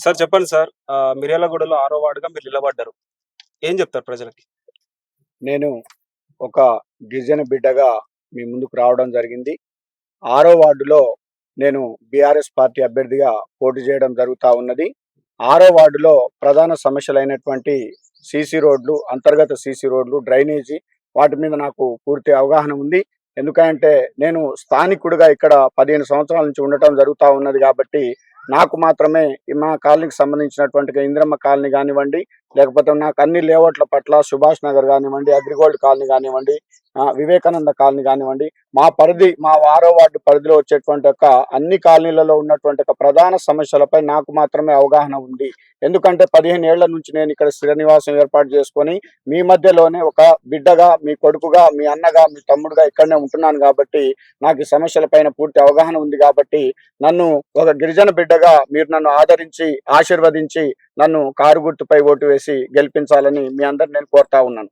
Sir చెప్పండి sir. మిర్యాలగూడలో 6వ వార్డుగా మీరు నిలబడ్డారు. ఏం చెప్తారు ప్రజలకి? నేను ఒక గిరిజన బిడ్డగా మీ ముందుకు రావడం జరిగింది. 6వ వార్డులో నేను బీఆర్ఎస్ పార్టీ అభ్యర్థిగా పోటీ చేయడం జరుగుతా ఉన్నది. 6వ వార్డులో ప్రధాన సమస్యలైనటువంటి సీసీ రోడ్లు, అంతర్గత సీసీ రోడ్లు, డ్రైనేజీ వాటి మీద నాకు పూర్తి అవగాహన ఉంది. ఎందుకంటే నేను స్థానికుడిగా ఇక్కడ 15 సంవత్సరాల నుంచి ఉండటం జరుగుతా ఉన్నది కాబట్టి నాకు మాత్రమే మా కాలనీకి సంబంధించినటువంటి ఇందిరమ్మ కాలనీ కానివ్వండి, లేకపోతే నాకు అన్ని లేఅవుట్ల పట్ల సుభాష్ నగర్ కానివ్వండి, అగ్రిగోల్డ్ కాలనీ కానివ్వండి, వివేకానంద కాలనీ కానివ్వండి, మా 6వ వార్డు పరిధిలో వచ్చేటువంటి అన్ని కాలనీలలో ఉన్నటువంటి ప్రధాన సమస్యలపై నాకు మాత్రమే అవగాహన ఉంది. ఎందుకంటే 15 ఏళ్ల నుంచి నేను ఇక్కడ స్థిర నివాసం ఏర్పాటు చేసుకొని మీ మధ్యలోనే ఒక బిడ్డగా, మీ కొడుకుగా, మీ అన్నగా, మీ తమ్ముడుగా ఇక్కడనే ఉంటున్నాను కాబట్టి నాకు ఈ సమస్యలపైన పూర్తి అవగాహన ఉంది. కాబట్టి నన్ను ఒక గిరిజన బిడ్డగా మీరు నన్ను ఆదరించి, ఆశీర్వదించి నన్ను కారు గుర్తుపై ఓటు వేసి గెలిపించాలని మీ అందరు నేను కోరుతా ఉన్నాను.